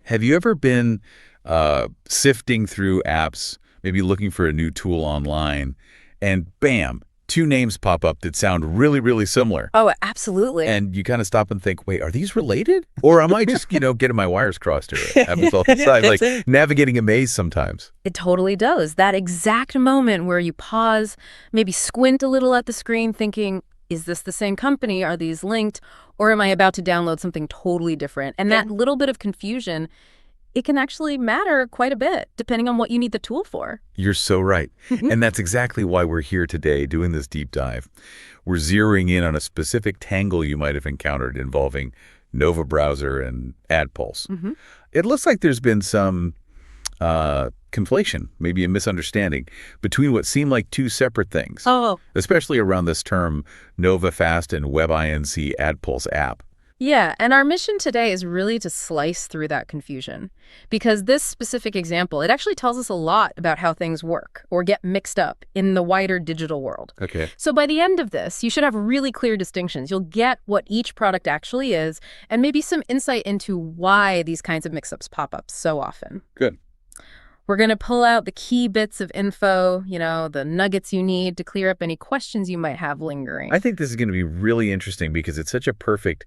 Have you ever been sifting through apps, maybe looking for a new tool online, and bam, two names pop up that sound really, really similar? Oh, absolutely. And you kind of stop and think, wait, are these related? Or am I just, getting my wires crossed here? It happens all the time, like navigating a maze sometimes. It totally does. That exact moment where you pause, maybe squint a little at the screen thinking, is this the same company? Are these linked? Or am I about to download something totally different? And that little bit of confusion, it can actually matter quite a bit, depending on what you need the tool for. You're so right. And that's exactly why we're here today doing this deep dive. We're zeroing in on a specific tangle you might have encountered involving Nova Browser and AdPulse. It looks like there's been some conflation, maybe a misunderstanding between what seem like two separate things, especially around this term Nova Fast and WebINC AdPulse app. Yeah, and our mission today is really to slice through that confusion. Because this specific example, it actually tells us a lot about how things work or get mixed up in the wider digital world. Okay. So by the end of this, you should have really clear distinctions. You'll get what each product actually is and maybe some insight into why these kinds of mix-ups pop up so often. Good. We're going to pull out the key bits of info, the nuggets you need to clear up any questions you might have lingering. I think this is going to be really interesting because it's such a perfect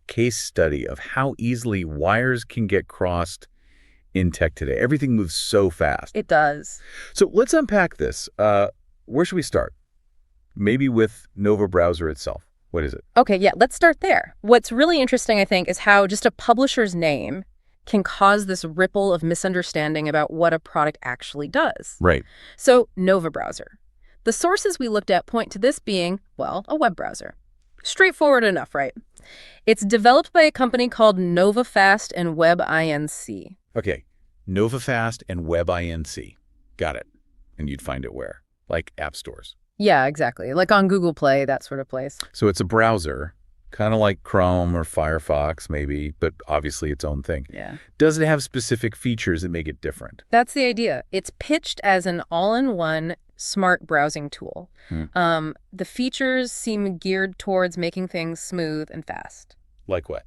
case study of how easily wires can get crossed in tech today. Everything moves so fast. It does. So let's unpack this. Where should we start? Maybe with Nova Browser itself. What is it? Okay, yeah, let's start there. What's really interesting, I think, is how just a publisher's name can cause this ripple of misunderstanding about what a product actually does. Right. So, Nova Browser. The sources we looked at point to this being, well, a web browser. Straightforward enough, right? It's developed by a company called Nova Fast and WebINC. Okay, Nova Fast and WebINC. Got it. And you'd find it where? Like app stores. Yeah, exactly. Like on Google Play, that sort of place. So it's a browser, kind of like Chrome or Firefox maybe, but obviously its own thing. Yeah. Does it have specific features that make it different? That's the idea. It's pitched as an all-in-one smart browsing tool. The features seem geared towards making things smooth and fast. Like what?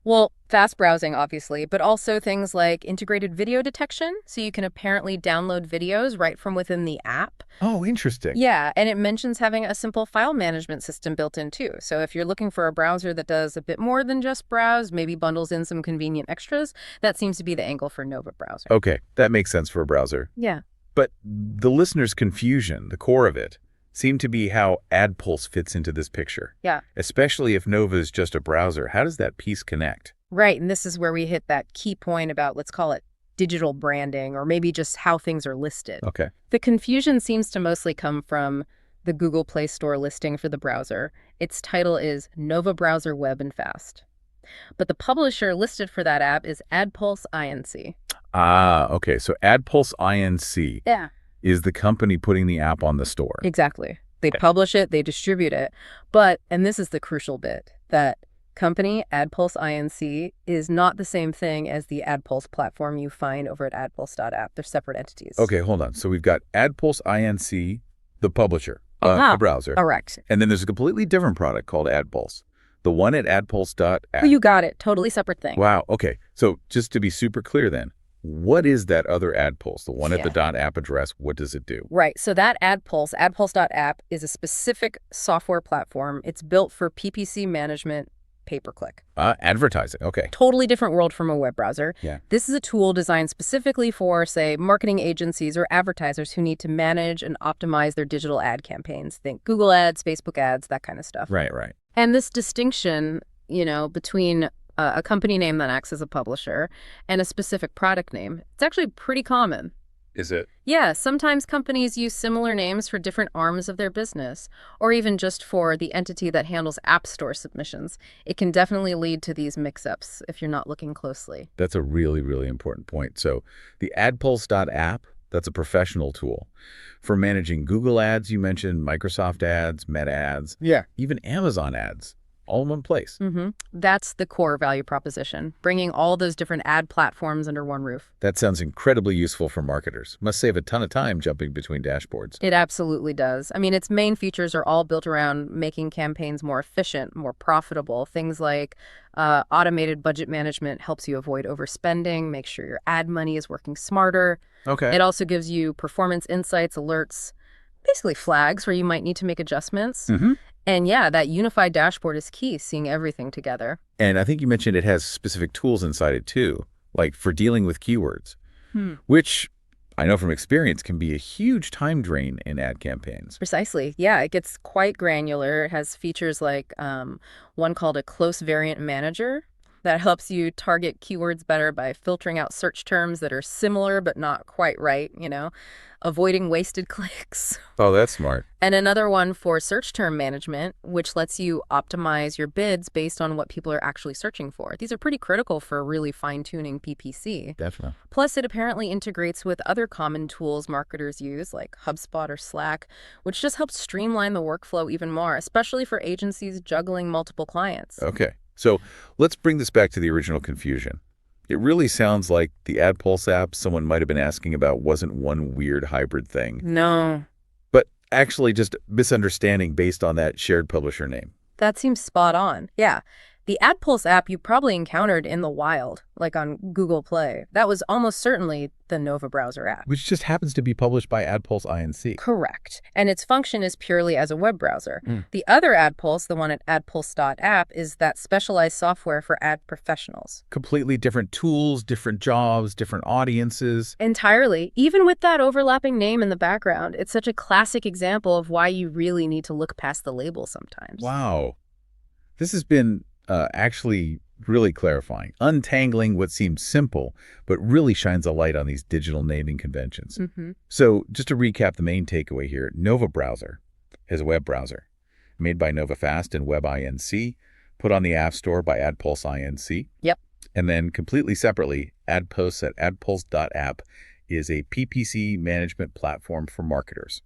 Well, fast browsing, obviously, but also things like integrated video detection, so you can apparently download videos right from within the app. Oh, interesting. Yeah, and it mentions having a simple file management system built in, too. So if you're looking for a browser that does a bit more than just browse, maybe bundles in some convenient extras, that seems to be the angle for Nova Browser. Okay, that makes sense for a browser. Yeah. But the listener's confusion, the core of it, seemed to be how AdPulse fits into this picture. Yeah. Especially if Nova is just a browser. How does that piece connect? Right, and this is where we hit that key point about, let's call it digital branding, or maybe just how things are listed. Okay. The confusion seems to mostly come from the Google Play Store listing for the browser. Its title is Nova Browser Web and Fast. But the publisher listed for that app is AdPulse INC. Ah, okay. So AdPulse INC Yeah. is the company putting the app on the store. Exactly. They publish it, they distribute it. But, and this is the crucial bit, that company, AdPulse INC, is not the same thing as the AdPulse platform you find over at adpulse.app. They're separate entities. Okay, hold on. So we've got AdPulse INC, the publisher, the browser. Correct. And then there's a completely different product called AdPulse. The one at adpulse.app. Oh, you got it. Totally separate thing. Wow. Okay. So just to be super clear then, what is that other AdPulse? The one at the .app address, what does it do? Right. So that AdPulse, adpulse.app, is a specific software platform. It's built for PPC management, pay-per-click. Advertising. Okay. Totally different world from a web browser. Yeah. This is a tool designed specifically for, say, marketing agencies or advertisers who need to manage and optimize their digital ad campaigns. Think Google ads, Facebook ads, that kind of stuff. Right, right. And this distinction, between a company name that acts as a publisher and a specific product name, it's actually pretty common. Is it? Yeah, sometimes companies use similar names for different arms of their business, or even just for the entity that handles App Store submissions. It can definitely lead to these mix-ups if you're not looking closely. That's a really, really important point. So the adpulse.app, that's a professional tool for managing Google ads. You mentioned Microsoft ads, Meta ads, Yeah. even Amazon ads. all in one place. That's the core value proposition, bringing all those different ad platforms under one roof. That sounds incredibly useful for marketers. Must save a ton of time jumping between dashboards. It absolutely does. I mean, its main features are all built around making campaigns more efficient, more profitable. Things like automated budget management helps you avoid overspending, make sure your ad money is working smarter. Okay. It also gives you performance insights, alerts, basically flags where you might need to make adjustments. And yeah, that unified dashboard is key, seeing everything together. And I think you mentioned it has specific tools inside it too, like for dealing with keywords, which I know from experience can be a huge time drain in ad campaigns. Precisely. Yeah, it gets quite granular. It has features like one called a close variant manager that helps you target keywords better by filtering out search terms that are similar but not quite right, avoiding wasted clicks. Oh, that's smart. And another one for search term management, which lets you optimize your bids based on what people are actually searching for. These are pretty critical for really fine-tuning PPC. Definitely. Plus, it apparently integrates with other common tools marketers use, like HubSpot or Slack, which just helps streamline the workflow even more, especially for agencies juggling multiple clients. Okay. So let's bring this back to the original confusion. It really sounds like the AdPulse app someone might have been asking about wasn't one weird hybrid thing. No. But actually just misunderstanding based on that shared publisher name. That seems spot on. Yeah. The AdPulse app you probably encountered in the wild, like on Google Play. That was almost certainly the Nova browser app. Which just happens to be published by AdPulse INC. Correct. And its function is purely as a web browser. The other AdPulse, the one at adpulse.app, is that specialized software for ad professionals. Completely different tools, different jobs, different audiences. Entirely. Even with that overlapping name in the background, it's such a classic example of why you really need to look past the label sometimes. Wow. This has been actually really clarifying, untangling what seems simple, but really shines a light on these digital naming conventions. So just to recap the main takeaway here, Nova Browser is a web browser made by NovaFast and WebINC, put on the App Store by AdPulse INC. Yep. And then completely separately, AdPulse at adpulse.app is a PPC management platform for marketers.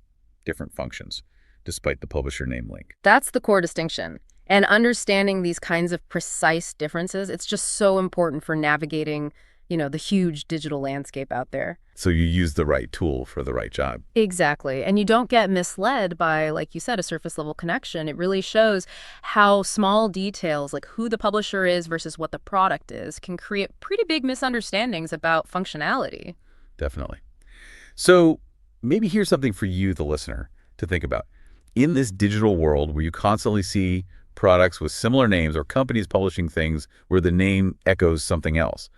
Different functions, despite the publisher name link. That's the core distinction. And understanding these kinds of precise differences, it's just so important for navigating, the huge digital landscape out there. So you use the right tool for the right job. Exactly. And you don't get misled by, like you said, a surface level connection. It really shows how small details, like who the publisher is versus what the product is, can create pretty big misunderstandings about functionality. Definitely. So maybe here's something for you, the listener, to think about. In this digital world where you constantly see products with similar names or companies publishing things where the name echoes something else,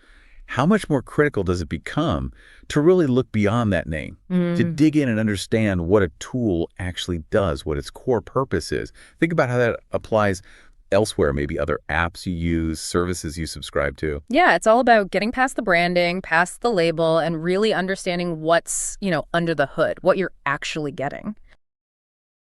how much more critical does it become to really look beyond that name, to dig in and understand what a tool actually does, what its core purpose is? Think about how that applies elsewhere, maybe other apps you use, services you subscribe to. Yeah, it's all about getting past the branding, past the label, and really understanding what's, under the hood, what you're actually getting.